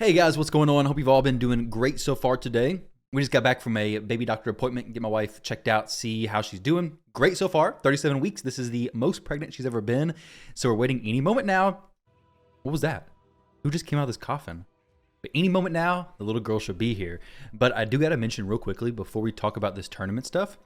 Hey guys, what's going on? Hope you've all been doing great so far today. We just got back from a baby doctor appointment, get my wife checked out, see how she's doing. Great so far, 37 weeks. This is the most pregnant she's ever been. So we're waiting any moment now. What was that? Who just came out of this coffin? But any moment now, the little girl should be here. But I do gotta mention real quickly before we talk about this tournament stuff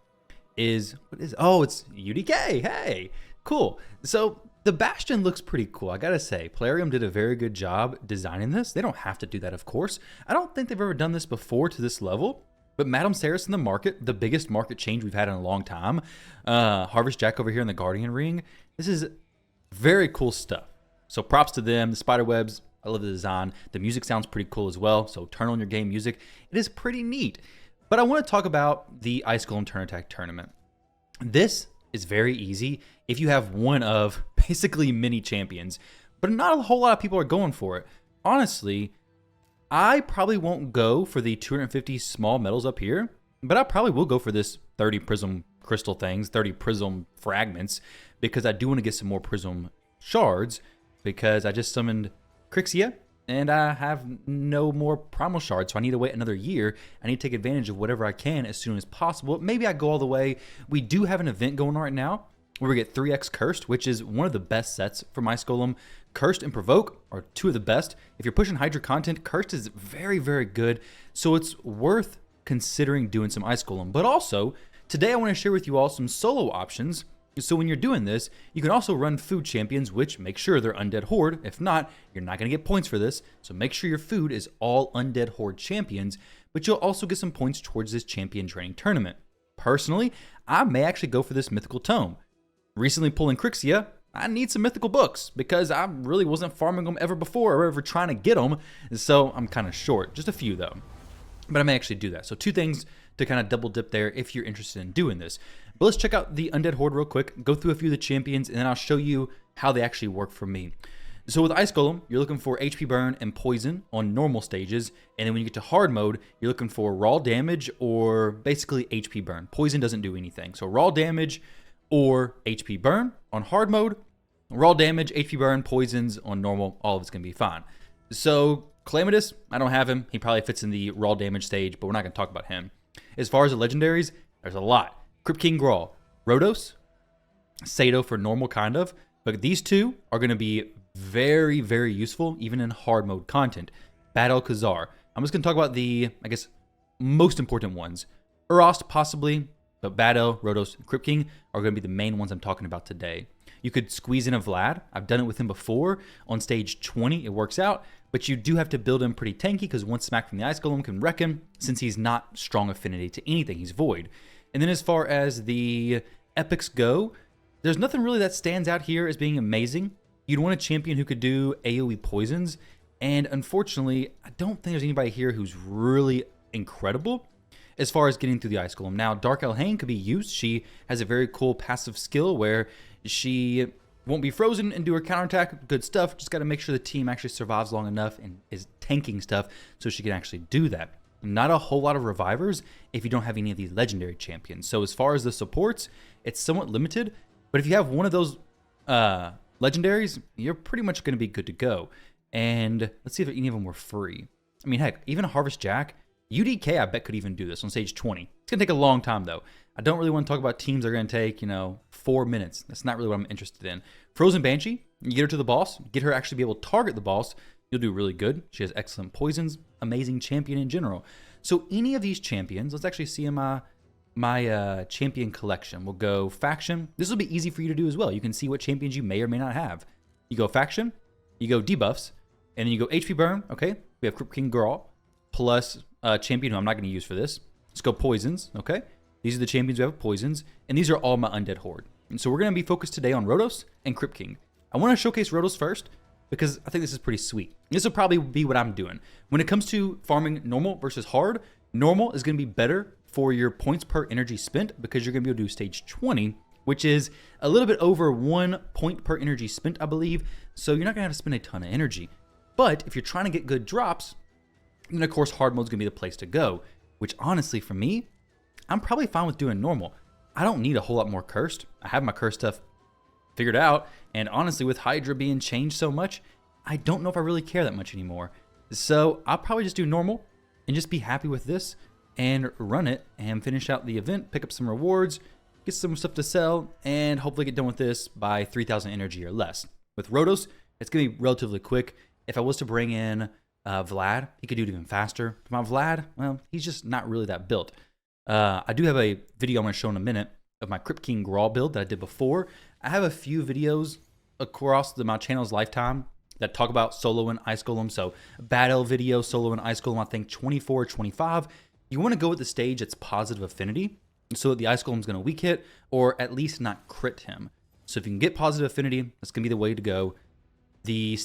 it's UDK. Hey, cool. So the Bastion looks pretty cool. I gotta say, Plarium did a very good job designing this. They don't have to do that, of course. I don't think they've ever done this before to this level. But Madame Saris in the market, the biggest market change we've had in a long time. Harvest Jack over here in the Guardian Ring. This is very cool stuff. So props to them. The spider webs, I love the design. The music sounds pretty cool as well. So turn on your game music. It is pretty neat. But I want to talk about the ICEGOLEM Turn Attack Tournament. This is very easy if you have one of basically many champions. But not a whole lot of people are going for it. Honestly, I probably won't go for the 250 small medals up here. But I probably will go for this 30 prism crystal things, 30 prism fragments. Because I do want to get some more prism shards. Because I just summoned Crixia. And I have no more primal shards, so I need to wait another year. I need to take advantage of whatever I can as soon as possible. Maybe I go all the way. We do have an event going on right now where we get 3x Cursed, which is one of the best sets for ICEGOLEM. Cursed and Provoke are two of the best. If you're pushing Hydra content, Cursed is very, very good. So it's worth considering doing some ICEGOLEM. But also, today I want to share with you all some solo options. So when you're doing this, you can also run food champions, which make sure they're Undead Horde. If not, you're not going to get points for this. So make sure your food is all Undead Horde champions, but you'll also get some points towards this champion training tournament. Personally, I may actually go for this mythical tome. Recently pulling Crixia, I need some mythical books because I really wasn't farming them ever before or ever trying to get them. So I'm kind of short, just a few though. But I may actually do that. So two things to kind of double dip there if you're interested in doing this. But let's check out the Undead Horde real quick, go through a few of the champions, and then I'll show you how they actually work for me. So with ICEGOLEM, you're looking for HP burn and poison on normal stages, and then when you get to hard mode, you're looking for raw damage or basically HP burn. Poison doesn't do anything. So raw damage or HP burn on hard mode, raw damage, HP burn, poisons on normal, all of it's going to be fine. So Calamitous, I don't have him. He probably fits in the raw damage stage, but we're not going to talk about him. As far as the legendaries, there's a lot. Crypt King Grawl, Rotos, Sato for normal kind of, but these two are going to be very, very useful even in hard mode content. Bad El Khazar. I'm just going to talk about the, I guess, most important ones. Urost possibly, but Bad El, Rotos, and Crypt King are going to be the main ones I'm talking about today. You could squeeze in a Vlad. I've done it with him before. On stage 20, it works out. But you do have to build him pretty tanky because one smack from the ICEGOLEM can wreck him since he's not strong affinity to anything. He's void. And then as far as the epics go, there's nothing really that stands out here as being amazing. You'd want a champion who could do AoE poisons. And unfortunately, I don't think there's anybody here who's really incredible as far as getting through the ICEGOLEM. Now, Dark Elhain could be used. She has a very cool passive skill where she won't be frozen and do her counterattack. Good stuff. Just got to make sure the team actually survives long enough and is tanking stuff so she can actually do that. Not a whole lot of revivers if you don't have any of these legendary champions. So as far as the supports, it's somewhat limited. But if you have one of those legendaries, you're pretty much going to be good to go. And let's see if any of them were free. I mean, heck, even Harvest Jack, UDK I bet could even do this on stage 20. It's going to take a long time though. I don't really want to talk about teams that are going to take, 4 minutes. That's not really what I'm interested in. Frozen Banshee, you get her to the boss, get her actually be able to target the boss, you'll do really good. She has excellent poisons, amazing champion in general. So any of these champions, let's actually see in my champion collection. We'll go faction. This will be easy for you to do as well. You can see what champions you may or may not have. You go faction, you go debuffs, and then you go HP burn. Okay, we have Crypt King Grawl plus champion who I'm not going to use for this. Let's go poisons. Okay, these are the champions who have poisons, and these are all my Undead Horde. And so we're going to be focused today on Rotos and Crypt King. I want to showcase Rotos first because I think this is pretty sweet. This will probably be what I'm doing. When it comes to farming normal versus hard, normal is going to be better for your points per energy spent because you're going to be able to do stage 20, which is a little bit over 1 point per energy spent, I believe. So you're not going to have to spend a ton of energy. But if you're trying to get good drops, then of course hard mode's going to be the place to go, which honestly for me, I'm probably fine with doing normal. I don't need a whole lot more cursed. I have my cursed stuff figured out, and honestly with Hydra being changed so much, I don't know if I really care that much anymore. So I'll probably just do normal and just be happy with this and run it and finish out the event, pick up some rewards, get some stuff to sell, and hopefully get done with this by 3,000 energy or less. With Rotos, it's going to be relatively quick. If I was to bring in Vlad, he could do it even faster. My Vlad, well, he's just not really that built. I do have a video I'm going to show in a minute of my Crypt King Grawl build that I did before. I have a few videos across my channel's lifetime that talk about solo and Ice Golem. So battle video, solo and Ice Golem, I think 24, 25. You want to go with the stage that's positive affinity so that the Ice Golem's going to weak hit or at least not crit him. So if you can get positive affinity, that's going to be the way to go. The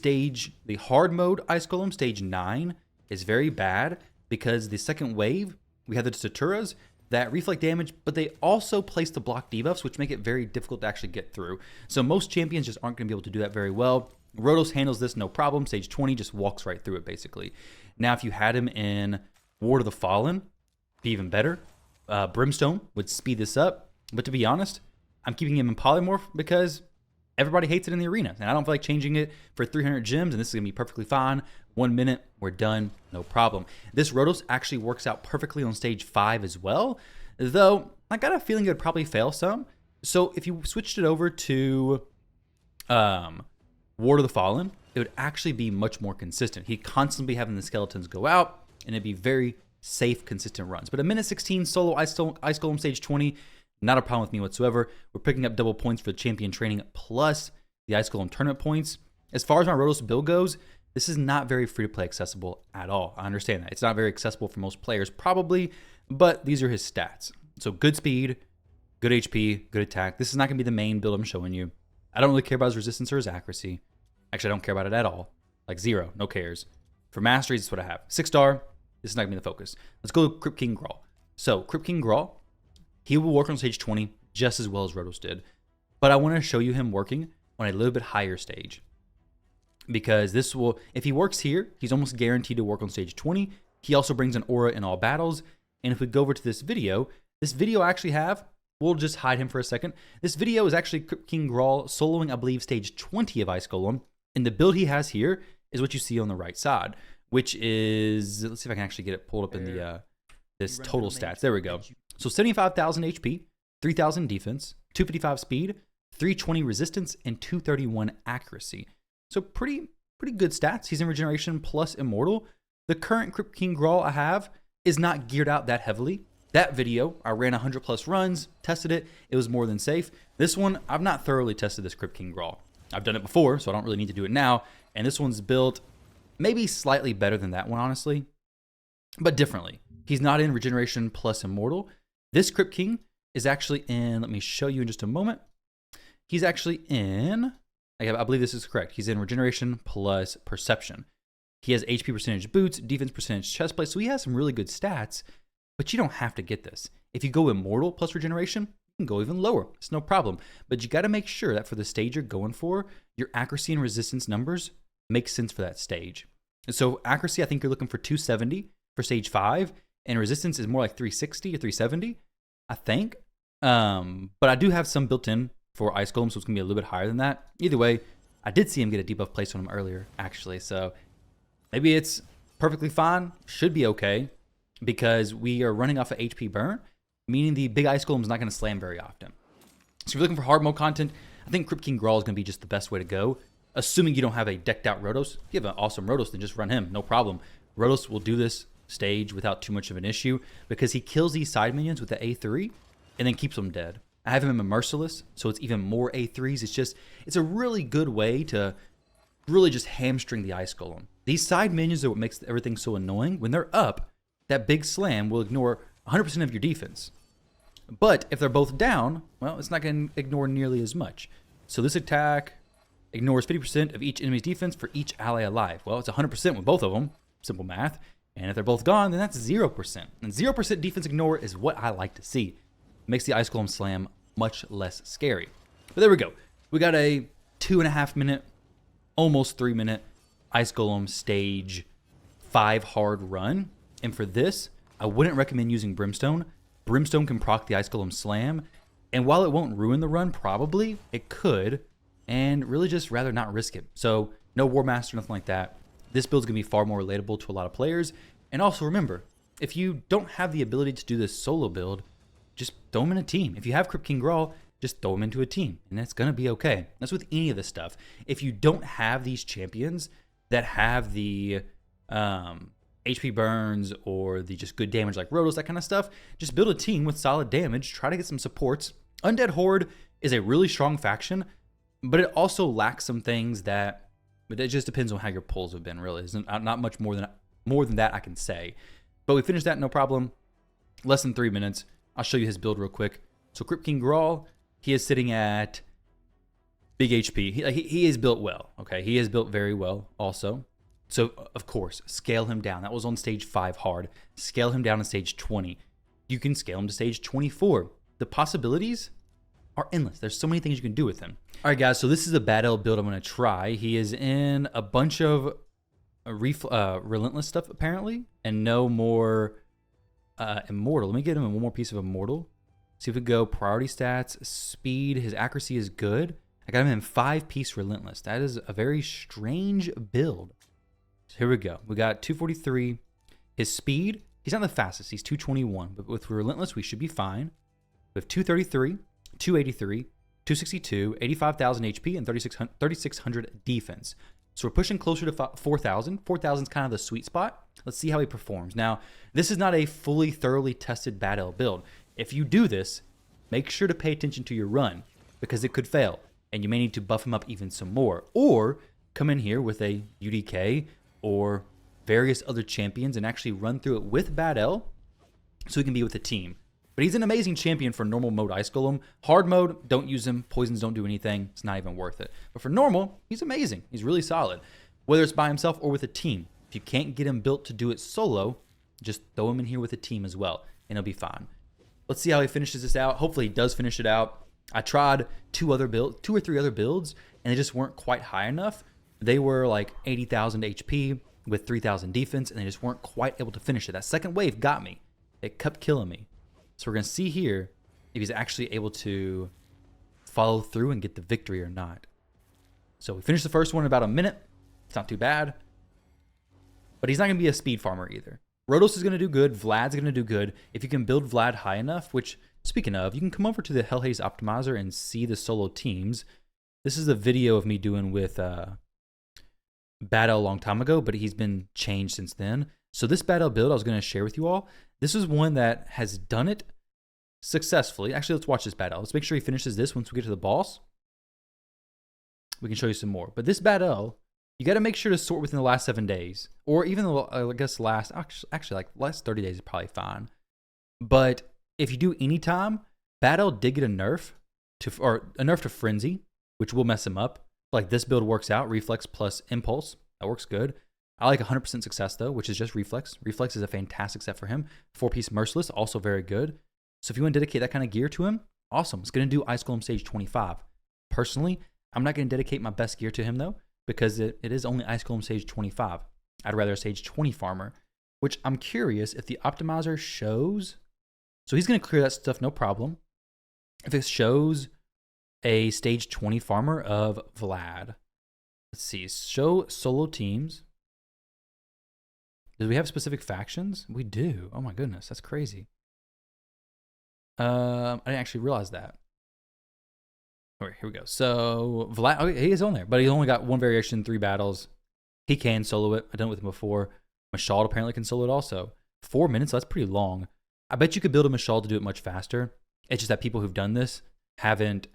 hard mode Ice Golem, stage 9, is very bad because the second wave, we have the Tshirt that reflect damage, but they also place the block debuffs, which make it very difficult to actually get through. So most champions just aren't going to be able to do that very well. Rotos handles this no problem. Stage 20 just walks right through it, basically. Now, if you had him in Ward of the Fallen, be even better. Brimstone would speed this up. But to be honest, I'm keeping him in Polymorph because everybody hates it in the arena. And I don't feel like changing it for 300 gems, and this is going to be perfectly fine. 1 minute, we're done, no problem. This Rotos actually works out perfectly on stage 5 as well, though I got a feeling it would probably fail some. So if you switched it over to Ward of the Fallen, it would actually be much more consistent. He'd constantly be having the skeletons go out, and it'd be very safe, consistent runs. But a minute 16 solo Ice Golem stage 20, not a problem with me whatsoever. We're picking up double points for the champion training plus the Ice Golem tournament points. As far as my Rotos build goes, this is not very free-to-play accessible at all. I understand that. It's not very accessible for most players, probably, but these are his stats. So good speed, good HP, good attack. This is not going to be the main build I'm showing you. I don't really care about his resistance or his accuracy. Actually, I don't care about it at all. Like 0, no cares. For masteries, that's what I have. 6-star, this is not going to be the focus. Let's go to Crypt King Grawl. So Crypt King Grawl, he will work on stage 20 just as well as Rotos did. But I want to show you him working on a little bit higher stage. Because this will, if he works here, he's almost guaranteed to work on stage 20. He also brings an aura in all battles. And if we go over to this video I actually have, we'll just hide him for a second. This video is actually Crypt King Grawl soloing, I believe, stage 20 of Ice Golem. And the build he has here is what you see on the right side, which is, let's see if I can actually get it pulled up in the this total stats. There we go. So 75,000 HP, 3,000 defense, 255 speed, 320 resistance, and 231 accuracy. So pretty good stats. He's in regeneration plus immortal. The current Crypt King Grawl I have is not geared out that heavily. That video, I ran 100 plus runs, tested it. It was more than safe. This one, I've not thoroughly tested this Crypt King Grawl. I've done it before, so I don't really need to do it now. And this one's built maybe slightly better than that one, honestly, but differently. He's not in regeneration plus immortal. This Crypt King is actually in, let me show you in just a moment. He's actually in, I believe this is correct. He's in regeneration plus perception. He has HP percentage boots, defense percentage chest plate, so he has some really good stats, but you don't have to get this. If you go immortal plus regeneration, you can go even lower. It's no problem. But you got to make sure that for the stage you're going for, your accuracy and resistance numbers make sense for that stage. And so accuracy, I think you're looking for 270 for stage 5, and resistance is more like 360 or 370, I think. But I do have some built in for Ice Golem, so it's going to be a little bit higher than that. Either way, I did see him get a debuff placed on him earlier, actually. So maybe it's perfectly fine. Should be okay, because we are running off of HP burn, meaning the big Ice Golem is not going to slam very often. So if you're looking for hard mode content, I think Crypt King Grawl is going to be just the best way to go. Assuming you don't have a decked out Rotos. If you have an awesome Rotos, then just run him, no problem. Rotos will do this stage without too much of an issue because he kills these side minions with the A3 and then keeps them dead. I have him in Merciless, so it's even more A3s. It's a really good way to really just hamstring the Ice Golem. These side minions are what makes everything so annoying. When they're up, that big slam will ignore 100% of your defense. But if they're both down, well, it's not going to ignore nearly as much. So this attack ignores 50% of each enemy's defense for each ally alive. Well, it's 100% with both of them. Simple math. And if they're both gone, then that's 0%. And 0% defense ignore is what I like to see. It makes the Ice Golem slam much less scary. But there we go. We got a 2.5 minute, almost 3 minute Ice Golem stage 5 hard run. And for this, I wouldn't recommend using Brimstone. Brimstone can proc the Ice Golem slam. And while it won't ruin the run, probably, it could. And really just rather not risk it. So no War Master, nothing like that. This build's going to be far more relatable to a lot of players. And also remember, if you don't have the ability to do this solo build, just throw them in a team. If you have Crypt King Grawl, just throw them into a team, and that's going to be okay. That's with any of this stuff. If you don't have these champions that have the HP burns or the just good damage like Rotos, that kind of stuff, just build a team with solid damage. Try to get some supports. Undead Horde is a really strong faction, but it also lacks some things that, but it just depends on how your pulls have been, really. There's not much more than that I can say. But we finished that, no problem. Less than 3 minutes. I'll show you his build real quick. So Crypt King Grawl, he is sitting at big HP. He is built well, okay? He is built very well also. So, of course, scale him down. That was on stage 5 hard. Scale him down to stage 20. You can scale him to stage 24. The possibilities are endless. There's so many things you can do with him. All right, guys, so this is a Bad L build I'm going to try. He is in a bunch of relentless stuff, apparently, and no more immortal. Let me get him one more piece of immortal. See if we go priority stats, speed. His accuracy is good. I got him in 5-piece relentless. That is a very strange build. So here we go. We got 243. His speed, he's not the fastest. He's 221, but with relentless, we should be fine. We have 233, 283, 262, 85,000 HP, and 3,600 defense. So we're pushing closer to 4,000. 4,000 is kind of the sweet spot. Let's see how he performs. Now, this is not a fully, thoroughly tested Bad L build. If you do this, make sure to pay attention to your run because it could fail, and you may need to buff him up even some more. Or come in here with a UDK or various other champions and actually run through it with Bad L so he can be with the team. But he's an amazing champion for normal mode Ice Golem. Hard mode, don't use him. Poisons don't do anything. It's not even worth it. But for normal, he's amazing. He's really solid. Whether it's by himself or with a team. If you can't get him built to do it solo, just throw him in here with a team as well, and he'll be fine. Let's see how he finishes this out. Hopefully he does finish it out. I tried 2 or 3 other builds, and they just weren't quite high enough. They were like 80,000 HP with 3,000 defense, and they just weren't quite able to finish it. That second wave got me. It kept killing me. So we're going to see here if he's actually able to follow through and get the victory or not. So we finished the first one in about a minute. It's not too bad. But he's not going to be a speed farmer either. Rotos is going to do good. Vlad's going to do good. If you can build Vlad high enough, which, speaking of, you can come over to the Hell Haze Optimizer and see the solo teams. This is a video of me doing with Bad L a long time ago, but he's been changed since then. So this Bad L build I was going to share with you all, this is one that has done it successfully. Actually, let's watch this Bad L. Let's make sure he finishes this once we get to the boss. We can show you some more. But this Bad L, you got to make sure to sort within the last 7 days, or even the, I guess last 30 days is probably fine. But if you do any time, Bad L did get a nerf to Frenzy, which will mess him up. Like this build works out, Reflex plus Impulse. That works good. I like 100% success though, which is just Reflex. Reflex is a fantastic set for him. 4-piece Merciless, also very good. So if you want to dedicate that kind of gear to him, awesome. It's going to do Ice Golem stage 25. Personally, I'm not going to dedicate my best gear to him though, because it is only Ice Golem stage 25. I'd rather a stage 20 farmer, which I'm curious if the optimizer shows. So he's going to clear that stuff, no problem. If it shows a stage 20 farmer of Vlad. Let's see, show solo teams. Do we have specific factions? We do. Oh my goodness, that's crazy. I didn't actually realize that. All right, here we go. So Vlad, oh, he is on there, but he only got 1 variation, 3 battles. He can solo it. I've done it with him before. Mashal apparently can solo it also. 4 minutes, that's pretty long. I bet you could build a Mashal to do it much faster. It's just that people who've done this haven't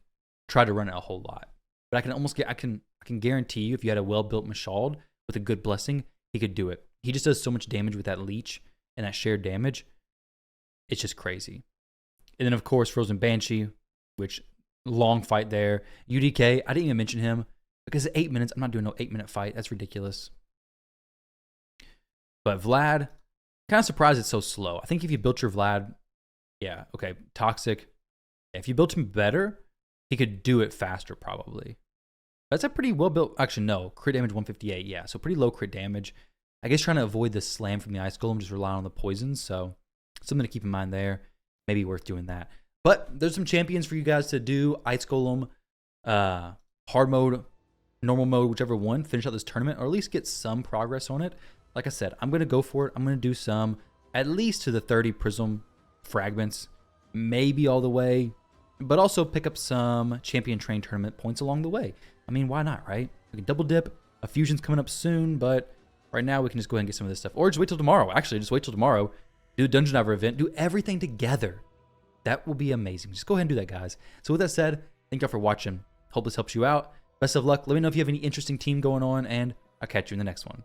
tried to run it a whole lot. But I can almost get, I can guarantee you if you had a well-built Mashal with a good blessing, he could do it. He just does so much damage with that leech and that shared damage. It's just crazy. And then of course, Frozen Banshee, which long fight there. UDK, I didn't even mention him because at 8 minutes, I'm not doing no 8-minute fight. That's ridiculous. But Vlad, kind of surprised it's so slow. I think if you built your Vlad, yeah, okay, Toxic. If you built him better, he could do it faster probably. That's a pretty well built, actually no, crit damage 158, yeah, so pretty low crit damage. I guess trying to avoid the slam from the Ice Golem, just relying on the poisons, so something to keep in mind there. Maybe worth doing that. But there's some champions for you guys to do. Ice Golem, hard mode, normal mode, whichever one, finish out this tournament, or at least get some progress on it. Like I said, I'm going to go for it. I'm going to do some, at least to the 30 prism fragments, maybe all the way, but also pick up some champion train tournament points along the way. I mean, why not, right? We can double dip. A fusion's coming up soon, but right now we can just go ahead and get some of this stuff. Or just wait till tomorrow. Actually, just wait till tomorrow. Do the Dungeon Diver event. Do everything together. That will be amazing. Just go ahead and do that, guys. So with that said, thank y'all for watching. Hope this helps you out. Best of luck. Let me know if you have any interesting team going on, and I'll catch you in the next one.